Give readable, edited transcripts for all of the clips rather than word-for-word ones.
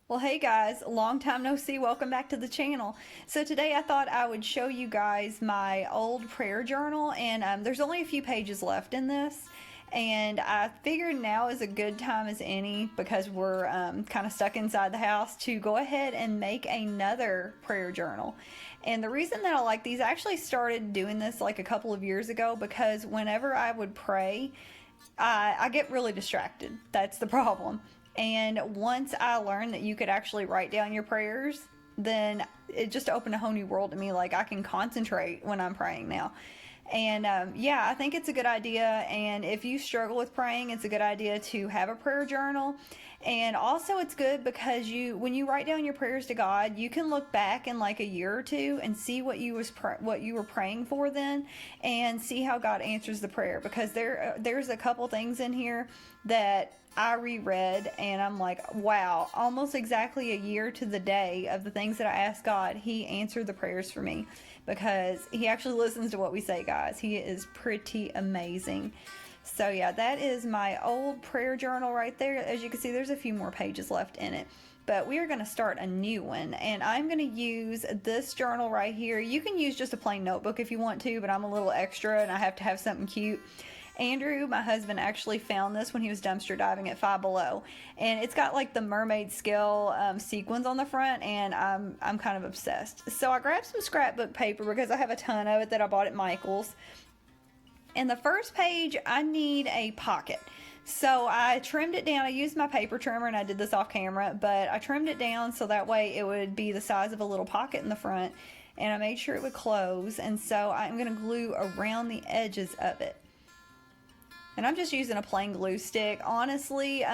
Well, hey guys, long time no see. Welcome back to the channel. So today I thought I would show you guys my old prayer journal, and there's only a few pages left in this. And I figured now is a good time as any because we're kind of stuck inside the house to go ahead and make another prayer journal. And the reason that I like these, I actually started doing this like a couple of years ago because whenever I would pray, I get really distracted. That's the problem. And once I learned that you could actually write down your prayers, then it just opened a whole new world to me. Like I can concentrate when I'm praying now. And yeah, I think it's a good idea. And if you struggle with praying, it's a good idea to have a prayer journal. And also, it's good because when you write down your prayers to God, you can look back in like a year or two and see what you were praying for then, and see how God answers the prayer. Because there's a couple things in here that I reread and I'm like, wow, almost exactly a year to the day of the things that I asked God, He answered the prayers for me because He actually listens to what we say, guys. He is pretty amazing. So yeah, that is my old prayer journal right there. As you can see, there's a few more pages left in it. But we are going to start a new one, and I'm going to use this journal right here. You can use just a plain notebook if you want to, but I'm a little extra and I have to have something cute. Andrew, my husband, actually found this when he was dumpster diving at Five Below, and it's got like the mermaid scale sequins on the front, and I'm kind of obsessed. So I grabbed some scrapbook paper because I have a ton of it that I bought at Michael's. And the first page, I need a pocket. So I trimmed it down. I used my paper trimmer, and I did this off camera, but I trimmed it down so that way it would be the size of a little pocket in the front, and I made sure it would close. And so I'm going to glue around the edges of it. And I'm just using a plain glue stick. Honestly,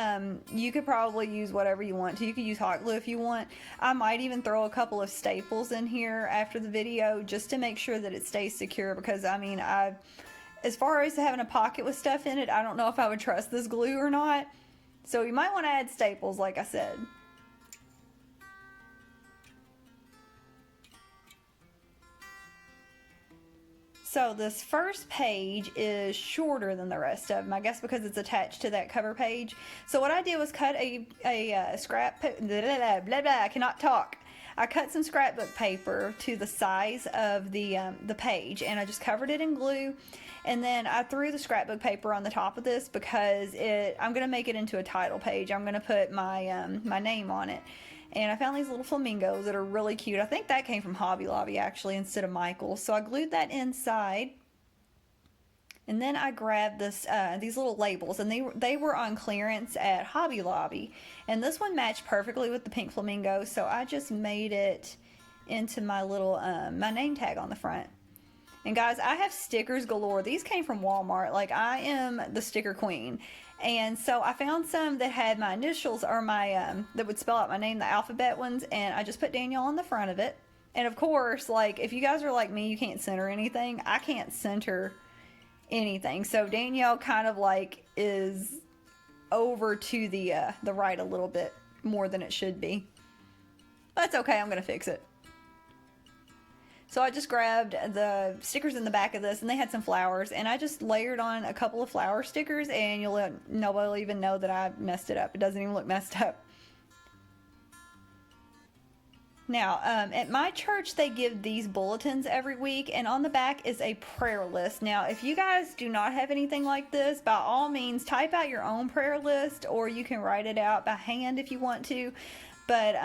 you could probably use whatever you want to. You could use hot glue if you want. I might even throw a couple of staples in here after the video just to make sure that it stays secure, because I mean, as far as having a pocket with stuff in it, I don't know if I would trust this glue or not. So you might want to add staples, like I said. So this first page is shorter than the rest of them, I guess because it's attached to that cover page. So what I did was cut a scrap, blah, blah, blah, blah, I cannot talk. I cut some scrapbook paper to the size of the page, and I just covered it in glue. And then I threw the scrapbook paper on the top of this because I'm going to make it into a title page. I'm going to put my name on it. And I found these little flamingos that are really cute. I think that came from Hobby Lobby actually instead of Michael's. So I glued that inside. And then I grabbed these little labels, and they were on clearance at Hobby Lobby. And this one matched perfectly with the pink flamingo, so I just made it into my little my name tag on the front. And guys, I have stickers galore. These came from Walmart. Like, I am the sticker queen. And so I found some that had my initials, or my that would spell out my name, the alphabet ones, and I just put Danielle on the front of it. And of course, like, if you guys are like me, you can't center anything. I can't center anything. So Danielle kind of like is over to the right a little bit more than it should be. That's okay, I'm gonna fix it. So I just grabbed the stickers in the back of this, and they had some flowers, and I just layered on a couple of flower stickers, and nobody will even know that I messed it up. It doesn't even look messed up. Now, at my church, they give these bulletins every week, and on the back is a prayer list. Now, if you guys do not have anything like this, by all means, type out your own prayer list, or you can write it out by hand if you want to. But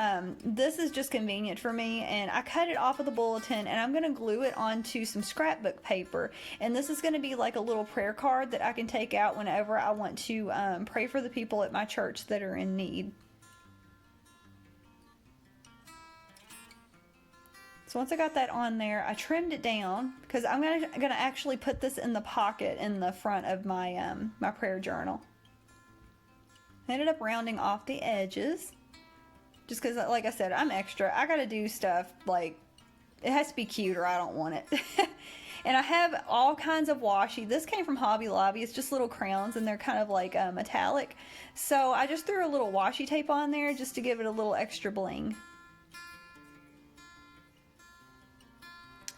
this is just convenient for me, and I cut it off of the bulletin, and I'm going to glue it onto some scrapbook paper. And this is going to be like a little prayer card that I can take out whenever I want to pray for the people at my church that are in need. So once I got that on there, I trimmed it down because I'm gonna actually put this in the pocket in the front of my my prayer journal. I ended up rounding off the edges just because, like I said, I'm extra. I gotta do stuff like it has to be cute or I don't want it. And I have all kinds of washi. This came from Hobby Lobby. It's just little crowns, and they're kind of like metallic. So I just threw a little washi tape on there just to give it a little extra bling.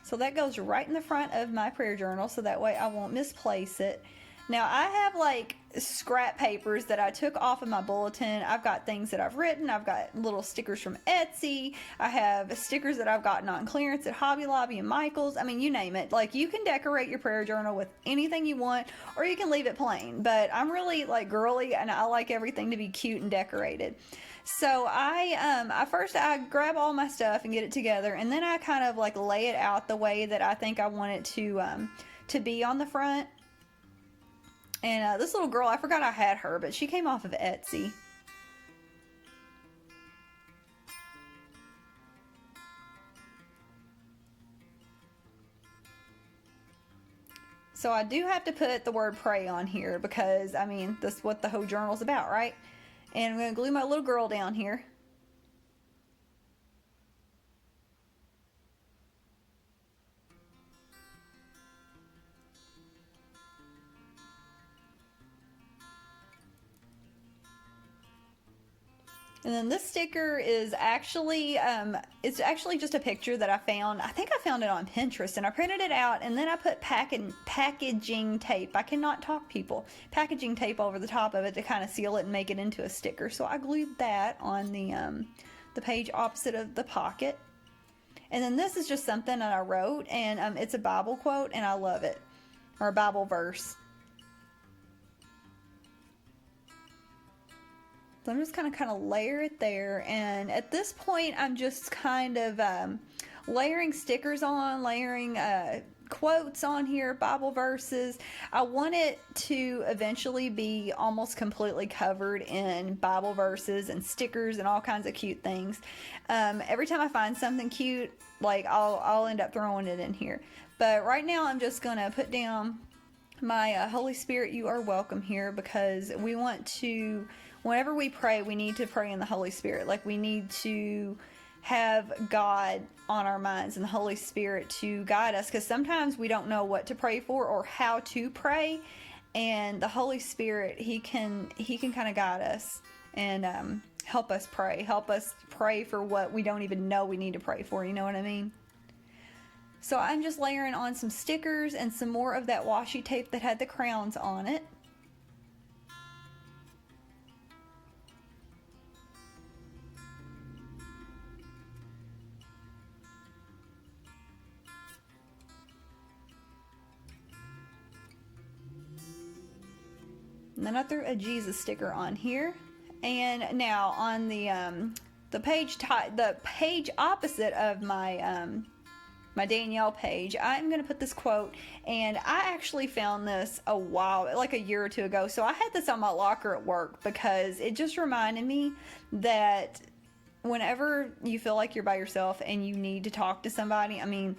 So that goes right in the front of my prayer journal, so that way I won't misplace it. Now I have like scrap papers that I took off of my bulletin. I've got things that I've written. I've got little stickers from Etsy. I have stickers that I've gotten on clearance at Hobby Lobby and Michael's. I mean, you name it. Like, you can decorate your prayer journal with anything you want, or you can leave it plain. But I'm really like girly, and I like everything to be cute and decorated. So I grab all my stuff and get it together, and then I kind of like lay it out the way that I think I want it to be on the front. And this little girl, I forgot I had her, but she came off of Etsy. So I do have to put the word pray on here because, I mean, that's what the whole journal's about, right? And I'm going to glue my little girl down here. And then this sticker is actually, it's actually just a picture that I found. I think I found it on Pinterest, and I printed it out, and then I put packaging tape. I cannot talk, people. Packaging tape over the top of it to kind of seal it and make it into a sticker. So I glued that on the page opposite of the pocket. And then this is just something that I wrote, and it's a Bible quote, and I love it. Or a Bible verse. So I'm just kind of layer it there, and at this point I'm just kind of layering stickers on, layering quotes on here, Bible verses. I want it to eventually be almost completely covered in Bible verses and stickers and all kinds of cute things. Every time I find something cute, like I'll end up throwing it in here. But right now I'm just gonna put down my Holy Spirit, you are welcome here, because we want to, whenever we pray, we need to pray in the Holy Spirit. Like, we need to have God on our minds and the Holy Spirit to guide us, because sometimes we don't know what to pray for or how to pray, and the Holy Spirit, he can kind of guide us and help us pray for what we don't even know we need to pray for. You know what I mean? So I'm just layering on some stickers and some more of that washi tape that had the crowns on it. And then I threw a Jesus sticker on here. And now on the page opposite of my my Danielle page, I'm going to put this quote, and I actually found this like a year or two ago. So I had this on my locker at work because it just reminded me that whenever you feel like you're by yourself and you need to talk to somebody, I mean,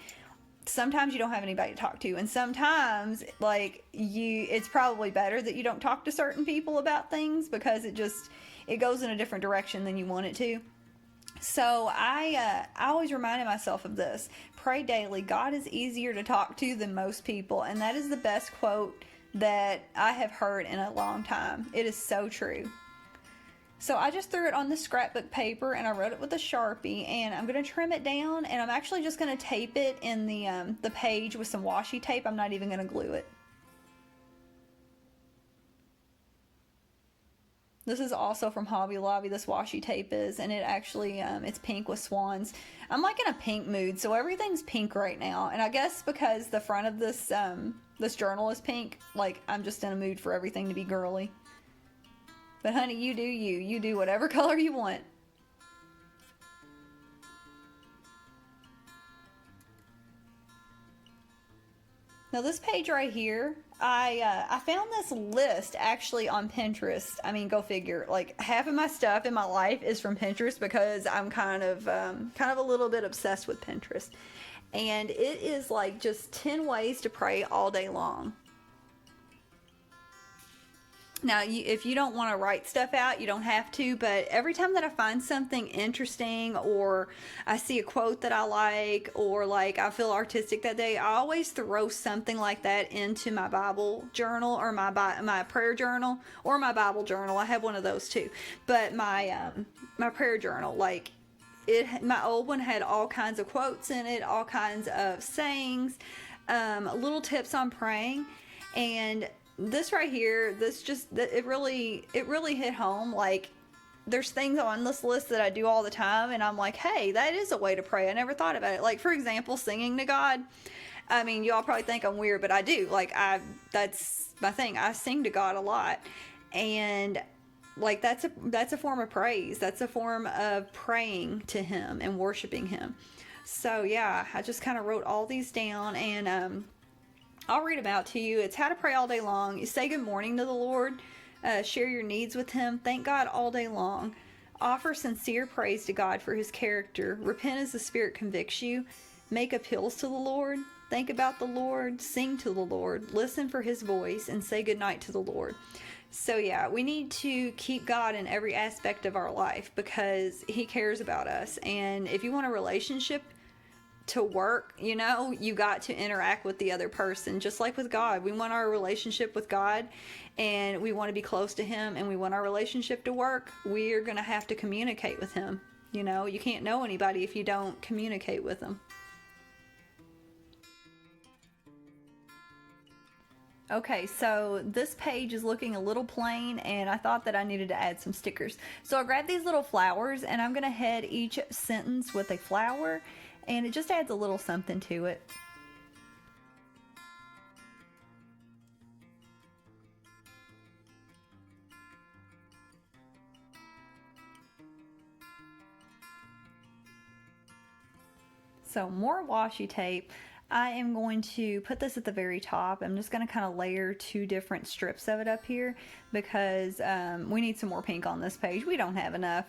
sometimes you don't have anybody to talk to, and sometimes it's probably better that you don't talk to certain people about things because it goes in a different direction than you want it to. So I always reminded myself of this. Pray daily. God is easier to talk to than most people. And that is the best quote that I have heard in a long time. It is so true. So I just threw it on the scrapbook paper, and I wrote it with a Sharpie, and I'm going to trim it down, and I'm actually just going to tape it in the page with some washi tape. I'm not even going to glue it. This is also from Hobby Lobby, this washi tape is, and it actually, it's pink with swans. I'm like in a pink mood, so everything's pink right now. And I guess because the front of this journal is pink, like, I'm just in a mood for everything to be girly. But honey, you do you. You do whatever color you want. Now this page right here, I found this list actually on Pinterest. I mean, go figure. Like, half of my stuff in my life is from Pinterest because I'm kind of a little bit obsessed with Pinterest. And it is like just 10 ways to pray all day long. Now, if you don't want to write stuff out, you don't have to, but every time that I find something interesting, or I see a quote that I like, or like I feel artistic that day, I always throw something like that into my Bible journal, or my prayer journal, or my Bible journal. I have one of those too. But my prayer journal, like, my old one had all kinds of quotes in it, all kinds of sayings, little tips on praying. And this right here, it really hit home. Like, there's things on this list that I do all the time, and I'm like, hey, that is a way to pray. I never thought about it. Like, for example, singing to God. I mean, y'all probably think I'm weird, but I do. Like, that's my thing. I sing to God a lot, and like that's a form of praise. That's a form of praying to Him and worshiping Him. So yeah, I just kind of wrote all these down, and I'll read them out to you. It's how to pray all day long. You say good morning to the Lord. Share your needs with Him. Thank God all day long. Offer sincere praise to God for His character. Repent as the Spirit convicts you. Make appeals to the Lord. Think about the Lord. Sing to the Lord. Listen for His voice and say goodnight to the Lord. So yeah, we need to keep God in every aspect of our life because He cares about us. And if you want a relationship to work, you got to interact with the other person. Just like with God, we want our relationship with God, and we want to be close to Him, and we want our relationship to work. We are going to have to communicate with Him. You can't know anybody if you don't communicate with them. Okay, so this page is looking a little plain, and I thought that I needed to add some stickers. So I grabbed these little flowers, and I'm going to head each sentence with a flower, and it just adds a little something to it. So more washi tape. I am going to put this at the very top. I'm just going to kind of layer two different strips of it up here because we need some more pink on this page. We don't have enough.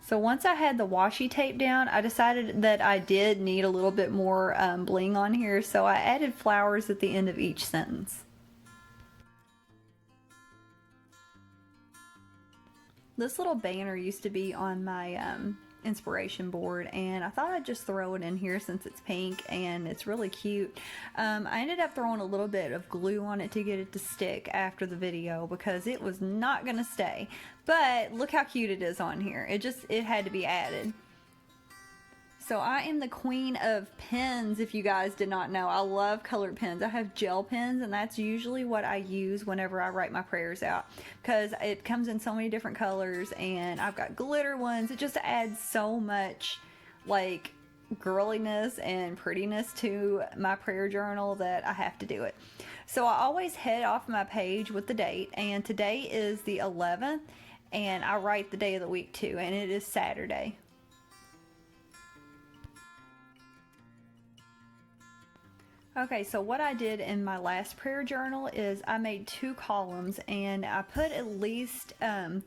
So once I had the washi tape down, I decided that I did need a little bit more bling on here, so I added flowers at the end of each sentence. This little banner used to be on my inspiration board, and I thought I'd just throw it in here since it's pink and it's really cute. I ended up throwing a little bit of glue on it to get it to stick after the video because it was not gonna stay, but look how cute it is on here. It had to be added. So I am the queen of pens, if you guys did not know. I love colored pens. I have gel pens, and that's usually what I use whenever I write my prayers out because it comes in so many different colors, and I've got glitter ones. It just adds so much like girliness and prettiness to my prayer journal that I have to do it. So I always head off my page with the date, and today is the 11th, and I write the day of the week too, and it is Saturday. Okay, so what I did in my last prayer journal is I made two columns, and I put at least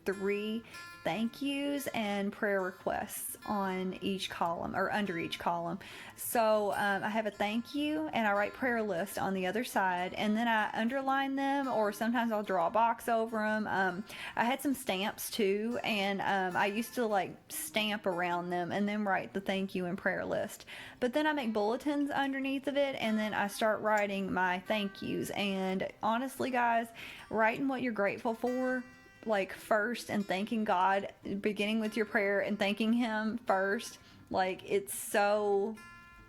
3 thank yous and prayer requests on each column or under each column. So I have a thank you, and I write prayer list on the other side, and then I underline them, or sometimes I'll draw a box over them. I had some stamps too, and I used to like stamp around them and then write the thank you and prayer list. But then I make bulletins underneath of it, and then I start writing my thank yous. And honestly, guys, writing what you're grateful for like first and thanking God, beginning with your prayer and thanking Him first, like it's so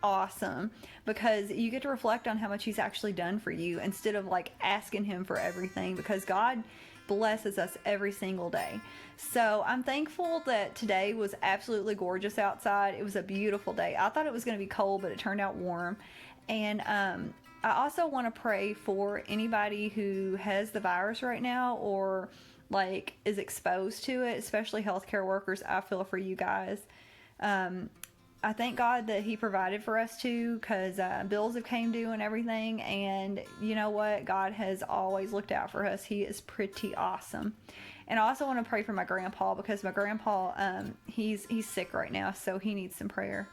awesome because you get to reflect on how much He's actually done for you instead of like asking Him for everything, because God blesses us every single day. So I'm thankful that today was absolutely gorgeous outside. It was a beautiful day. I thought it was going to be cold, but it turned out warm. And I also want to pray for anybody who has the virus right now or like is exposed to it, especially healthcare workers. I feel for you guys. I thank God that He provided for us too, because bills have came due and everything, and you know what? God has always looked out for us. He is pretty awesome. And I also want to pray for my grandpa, because my grandpa, he's sick right now, so he needs some prayer.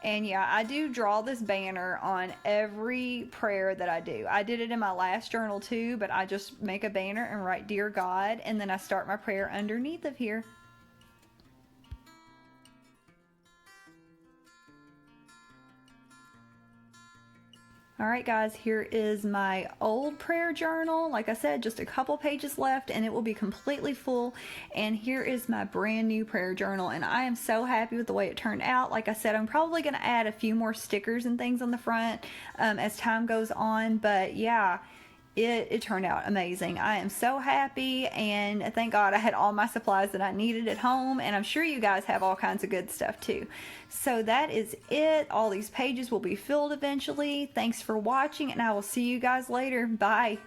And yeah, I do draw this banner on every prayer that I do. I did it in my last journal too, but I just make a banner and write Dear God, and then I start my prayer underneath of here. Alright guys, here is my old prayer journal. Like I said, just a couple pages left and it will be completely full. And here is my brand new prayer journal, and I am so happy with the way it turned out. Like I said, I'm probably going to add a few more stickers and things on the front as time goes on, but yeah. It turned out amazing. I am so happy, and thank God I had all my supplies that I needed at home, and I'm sure you guys have all kinds of good stuff too. So that is it. All these pages will be filled eventually. Thanks for watching, and I will see you guys later. Bye.